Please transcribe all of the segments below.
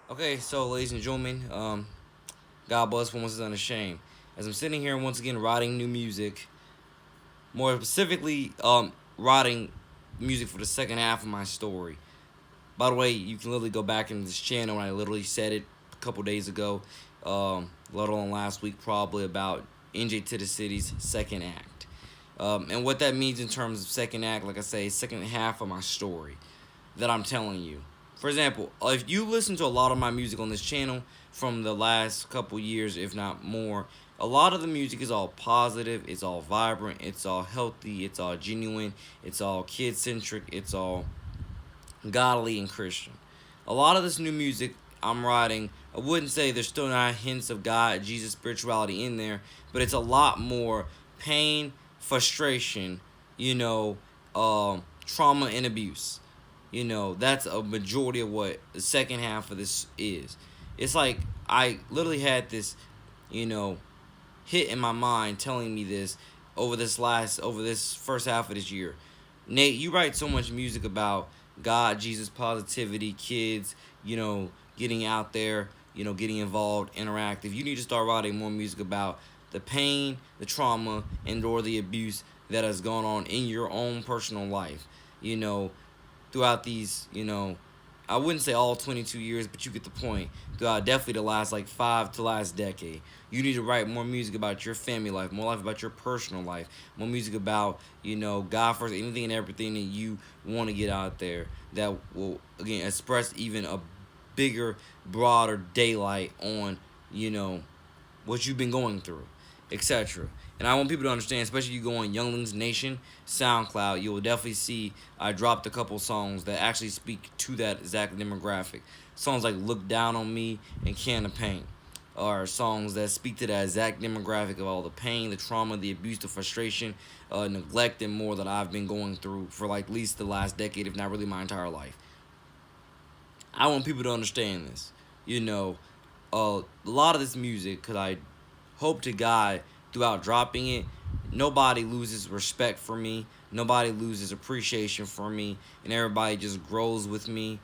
Okay, so ladies and gentlemen, God bless one was unashamed. As I'm sitting here once again writing new music, more specifically, writing music for the second half of my story. By the way, you can literally go back into this channel, and I literally said it a couple days ago, let alone last week, probably about NJ2THECITY's second act. And what that means in terms of second act, like I say, second half of my story that I'm telling you. For example, if you listen to a lot of my music on this channel from the last couple years, if not more, a lot of the music is all positive, it's all vibrant, it's all healthy, it's all genuine, it's all kid centric, it's all godly and Christian. A lot of this new music I'm writing, I wouldn't say there's still not hints of God, Jesus, spirituality in there, but it's a lot more pain, frustration, you know, trauma and abuse. That's a majority of what the second half of this is. It's like I literally had this, you know, hit in my mind telling me this over this first half of this year. Nate, you write so much music about God, Jesus, positivity, kids, getting out there, getting involved, interactive. You need to start writing more music about the pain, the trauma, and or the abuse that has gone on in your own personal life. You know, throughout these, I wouldn't say all 22 years, but you get the point. Throughout definitely the last like five to last decade, you need to write more music about your family life, more life about your personal life, more music about God first, anything and everything that you want to get out there that will again express even a bigger, broader daylight on what you've been going through, etc. And I want people to understand, especially if you go on Younglings Nation SoundCloud, you will definitely see I dropped a couple songs that actually speak to that exact demographic. Songs like Look Down on Me and Can of Pain are songs that speak to that exact demographic of all the pain, the trauma, the abuse, the frustration, neglect, and more that I've been going through for like at least the last decade, if not really my entire life. I want people to understand this. A lot of this music, because I hope to God throughout dropping it, nobody loses respect for me, nobody loses appreciation for me, and everybody just grows with me,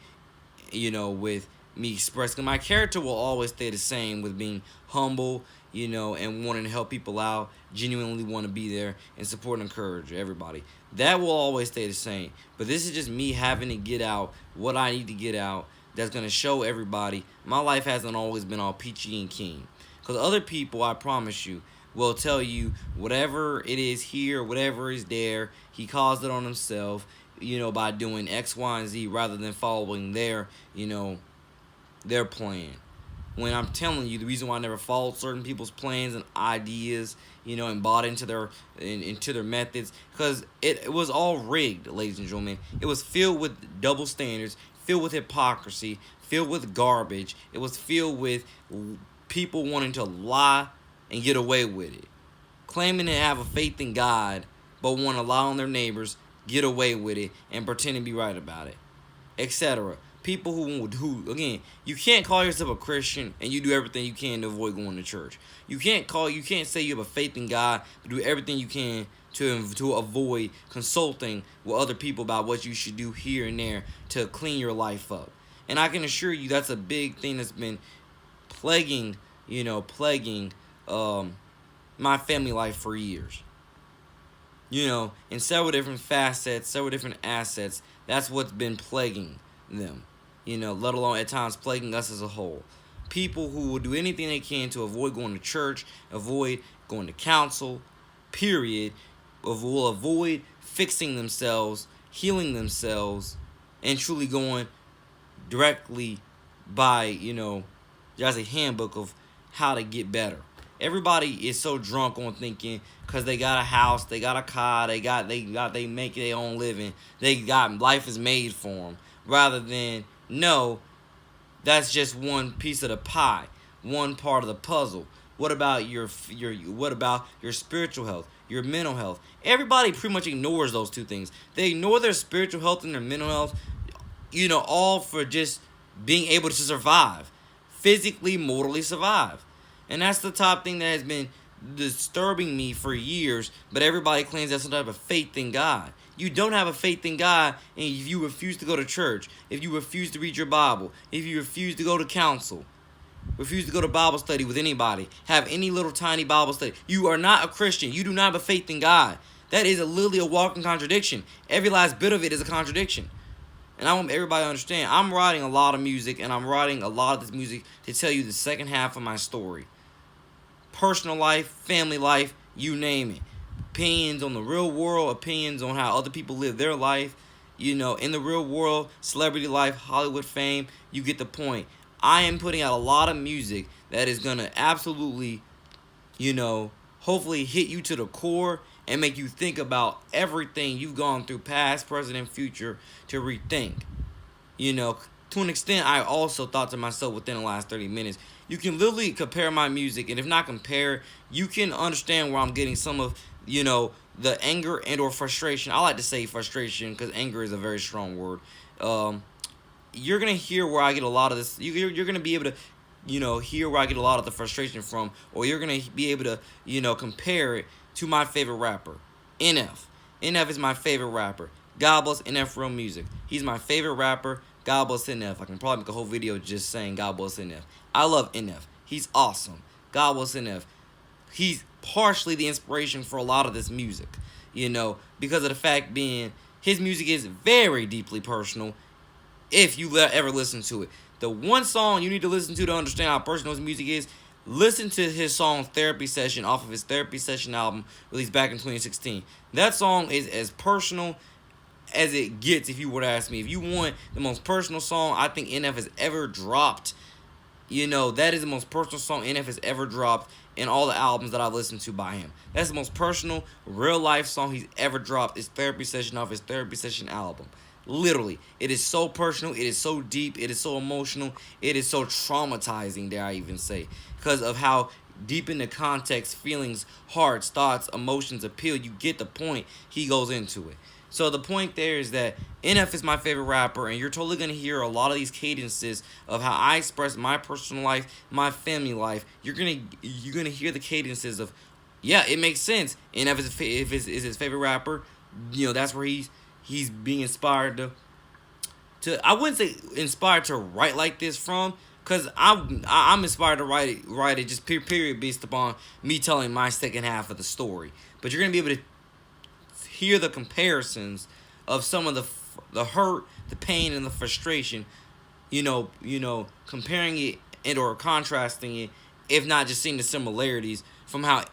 with me expressing. My character will always stay the same with being humble, and wanting to help people out, genuinely want to be there and support and encourage everybody. That will always stay the same. But this is just me having to get out what I need to get out that's going to show everybody my life hasn't always been all peachy and keen. Because other people, I promise you, will tell you whatever it is here, whatever is there, he caused it on himself, by doing X, Y, and Z rather than following their plan. When I'm telling you, the reason why I never followed certain people's plans and ideas, and bought into their methods, because it was all rigged, ladies and gentlemen. It was filled with double standards, filled with hypocrisy, filled with garbage. It was filled with people wanting to lie and get away with it, claiming to have a faith in God, but want to lie on their neighbors, get away with it, and pretend to be right about it, etc. People who again, you can't call yourself a Christian and you do everything you can to avoid going to church. You can't say you have a faith in God, but do everything you can to avoid consulting with other people about what you should do here and there to clean your life up. And I can assure you that's a big thing that's been plaguing my family life for years. In several different facets, several different assets, that's what's been plaguing them. Let alone at times plaguing us as a whole. People who will do anything they can to avoid going to church, avoid going to council, period, will avoid fixing themselves, healing themselves, and truly going directly by, there's a handbook of how to get better. Everybody is so drunk on thinking because they got a house, they got a car, they make their own living, they got life is made for them, rather than no, that's just one piece of the pie, one part of the puzzle. What about your spiritual health, your mental health? Everybody pretty much ignores those two things. They ignore their spiritual health and their mental health, all for just being able to survive, physically, morally survive. And that's the top thing that has been disturbing me for years, but everybody claims that's some type of faith in God. You don't have a faith in God if you refuse to go to church, if you refuse to read your Bible, if you refuse to go to counsel, refuse to go to Bible study with anybody, have any little tiny Bible study. You are not a Christian. You do not have a faith in God. That is literally a walking contradiction. Every last bit of it is a contradiction. And I want everybody to understand, I'm writing a lot of music, and I'm writing a lot of this music to tell you the second half of my story. Personal life, family life, you name it. Opinions on the real world, opinions on how other people live their life. In the real world, celebrity life, Hollywood fame, you get the point. I am putting out a lot of music that is going to absolutely, hopefully hit you to the core and make you think about everything you've gone through, past, present, and future, to rethink. To an extent, I also thought to myself within the last 30 minutes, you can literally compare my music, and if not compare, you can understand where I'm getting some of, the anger and or frustration. I like to say frustration because anger is a very strong word. You're going to hear where I get a lot of this. You're going to be able to, hear where I get a lot of the frustration from, or you're going to be able to, compare it to my favorite rapper, NF. NF is my favorite rapper. God bless NF Real Music. He's my favorite rapper. God bless NF. I can probably make a whole video just saying God bless NF. I love NF. He's awesome. God bless NF. He's partially the inspiration for a lot of this music, because of the fact being his music is very deeply personal if you ever listen to it. The one song you need to listen to understand how personal his music is, listen to his song Therapy Session off of his Therapy Session album released back in 2016. That song is as personal as it gets, if you were to ask me. If you want the most personal song I think NF has ever dropped, that is the most personal song NF has ever dropped in all the albums that I've listened to by him. That's the most personal, real-life song he's ever dropped, is Therapy Session off his Therapy Session album. Literally, it is so personal, it is so deep, it is so emotional, it is so traumatizing, dare I even say, because of how deep in the context, feelings, hearts, thoughts, emotions appeal. You get the point. He goes into it. So the point there is that NF is my favorite rapper, and you're totally going to hear a lot of these cadences of how I express my personal life, my family life. You're gonna hear the cadences of, yeah, it makes sense. NF is his favorite rapper. That's where he's being inspired to I wouldn't say inspired to write like this from, because I'm inspired to write it just period based upon me telling my second half of the story. But you're going to be able to hear the comparisons of some of the hurt, the pain, and the frustration, comparing it and or contrasting it, if not just seeing the similarities from how,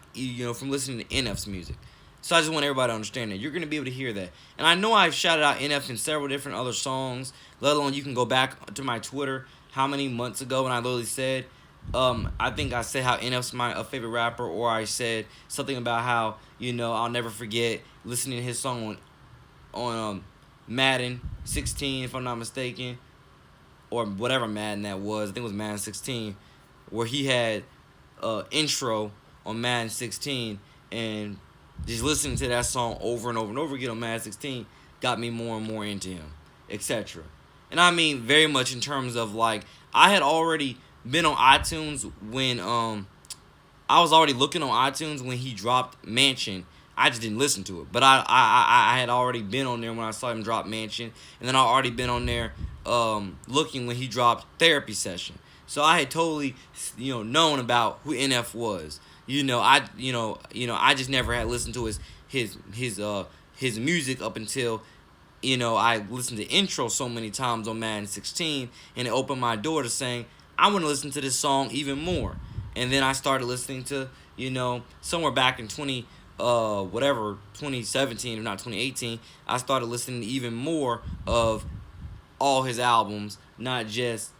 from listening to NF's music. So I just want everybody to understand that. You're going to be able to hear that. And I know I've shouted out NF in several different other songs, let alone you can go back to my Twitter how many months ago when I literally said, I think I said how NF's my favorite rapper, or I said something about how, I'll never forget listening to his song on Madden 16, if I'm not mistaken, or whatever Madden that was. I think it was Madden 16, where he had intro on Madden 16, and just listening to that song over and over and over again on Madden 16 got me more and more into him, etc. And I mean very much in terms of, like, I had already been on iTunes when I was already looking on iTunes when he dropped Mansion. I just didn't listen to it, but I had already been on there when I saw him drop Mansion, and then I already been on there looking when he dropped Therapy Session. So I had totally known about who NF was. I just never had listened to his music up until I listened to intro so many times on Madden 16, and it opened my door to saying I want to listen to this song even more. And then I started listening to somewhere back in 2017, if not 2018, I started listening to even more of all his albums, not just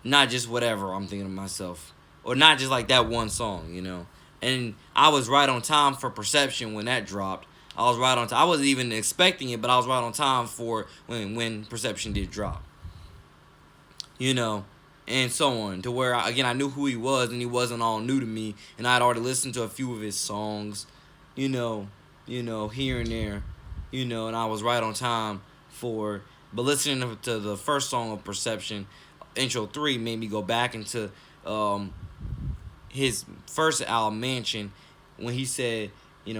not just whatever I'm thinking of myself, or not just like that one song, And I was right on time for Perception when that dropped. I was right on time. I wasn't even expecting it, but I was right on time for it when Perception did drop. And so on, to where I knew who he was, and he wasn't all new to me, and I'd already listened to a few of his songs, here and there, and I was right on time for it. But listening to the first song of Perception, intro 3 made me go back into um, his first album, Mansion, when he said,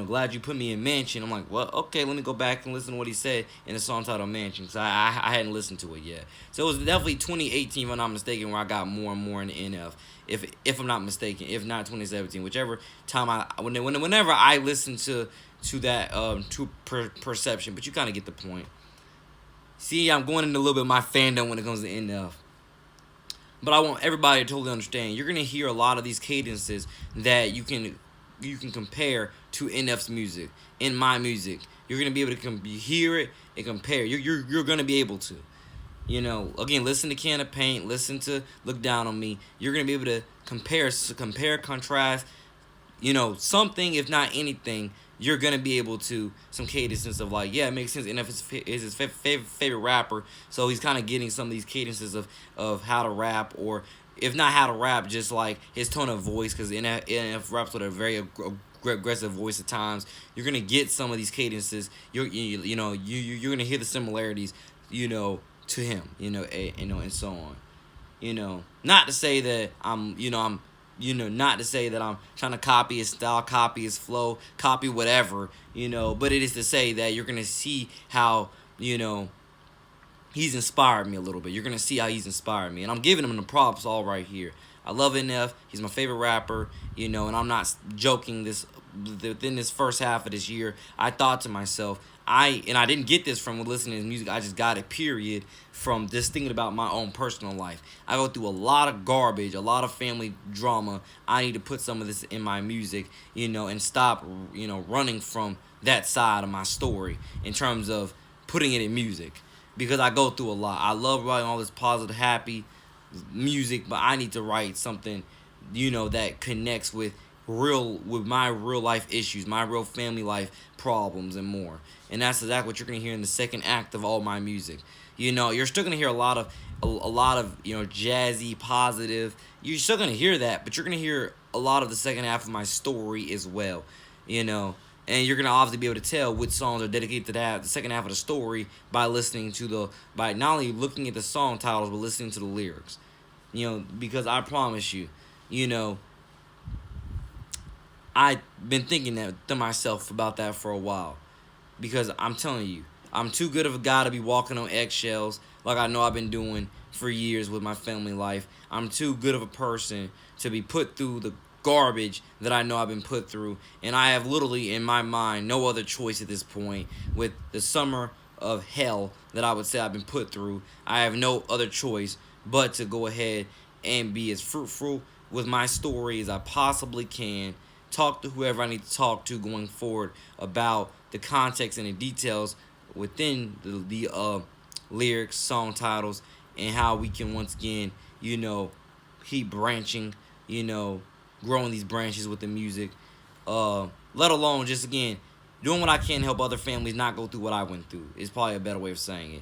glad you put me in Mansion. I'm like, well, okay, let me go back and listen to what he said in the song titled Mansion, because I hadn't listened to it yet. So it was definitely 2018, if I'm not mistaken, where I got more and more into NF. If I'm not mistaken, if not 2017, whichever time whenever I listen to that Perception, but you kind of get the point. See, I'm going into a little bit of my fandom when it comes to NF. But I want everybody to totally understand. You're gonna hear a lot of these cadences that you can compare to NF's music, in my music. You're gonna be able to hear it and compare. You're gonna be able to. Again, listen to Can of Paint, listen to Look Down on Me. You're gonna be able to compare, contrast. Something, if not anything, you're gonna be able to some cadences of like, yeah, it makes sense. NF is his favorite rapper, so he's kind of getting some of these cadences of how to rap, or if not how to rap, just like his tone of voice, because NF raps with a very aggressive voice at times. You're gonna get some of these cadences. You're gonna hear the similarities, to him, and so on. Not to say that not to say that I'm trying to copy his style, copy his flow, copy whatever, but it is to say that you're going to see how, he's inspired me a little bit. You're going to see how he's inspired me. And I'm giving him the props all right here. I love NF. He's my favorite rapper, and I'm not joking. Within this first half of this year, I thought to myself, I didn't get this from listening to his music. I just got it, period, from just thinking about my own personal life. I go through a lot of garbage, a lot of family drama. I need to put some of this in my music, and stop, running from that side of my story in terms of putting it in music, because I go through a lot. I love writing all this positive, happy music, but I need to write something, that connects with my real life issues, my real family life problems, and more. And that's exactly what you're gonna hear in the second act of all my music. You're still gonna hear a lot of jazzy, positive. You're still gonna hear that, but you're gonna hear a lot of the second half of my story as well. And you're gonna obviously be able to tell which songs are dedicated to the second half of the story by by not only looking at the song titles, but listening to the lyrics. Because I promise you, I've been thinking that to myself about that for a while. Because I'm telling you, I'm too good of a guy to be walking on eggshells like I know I've been doing for years with my family life. I'm too good of a person to be put through the garbage that I know I've been put through. And I have literally, in my mind, no other choice at this point. With the summer of hell that I would say I've been put through, I have no other choice but to go ahead and be as fruitful with my story as I possibly can. Talk to whoever I need to talk to going forward about the context and the details within the lyrics, song titles, and how we can once again, keep branching, growing these branches with the music. Let alone just, again, doing what I can to help other families not go through what I went through is probably a better way of saying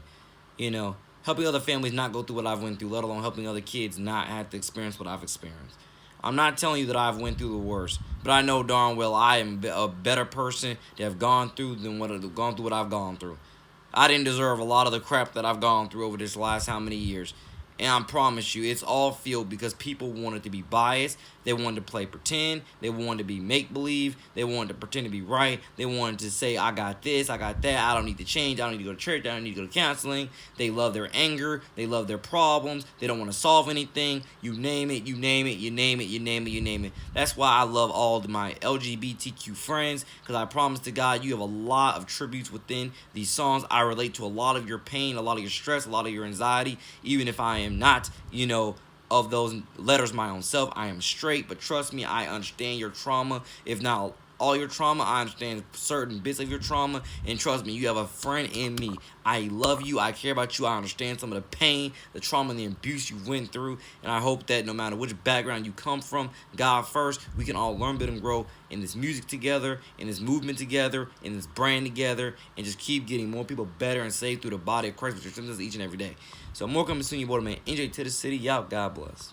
it. Helping other families not go through what I've went through, let alone helping other kids not have to experience what I've experienced. I'm not telling you that I've went through the worst, but I know darn well I am a better person to have gone through what I've gone through. I didn't deserve a lot of the crap that I've gone through over this last how many years. And I promise you, it's all fueled because people wanted to be biased. They wanted to play pretend. They wanted to be make-believe. They wanted to pretend to be right. They wanted to say, I got this, I got that. I don't need to change. I don't need to go to church. I don't need to go to counseling. They love their anger. They love their problems. They don't want to solve anything. You name it, you name it, you name it, you name it, you name it. That's why I love all of my LGBTQ friends, because I promise to God, you have a lot of tributes within these songs. I relate to a lot of your pain, a lot of your stress, a lot of your anxiety, even if I am not, of those letters my own self. I am straight, but trust me, I understand your trauma. If not all your trauma, I understand certain bits of your trauma, and trust me, you have a friend in me. I love you, I care about you, I understand some of the pain, the trauma, and the abuse you went through, and I hope that no matter which background you come from, God first, we can all learn, build, and grow in this music together, in this movement together, in this brand together, and just keep getting more people better and saved through the body of Christ, which are each and every day. So more coming soon, your boy, man, NJ2THECITY, y'all, God bless.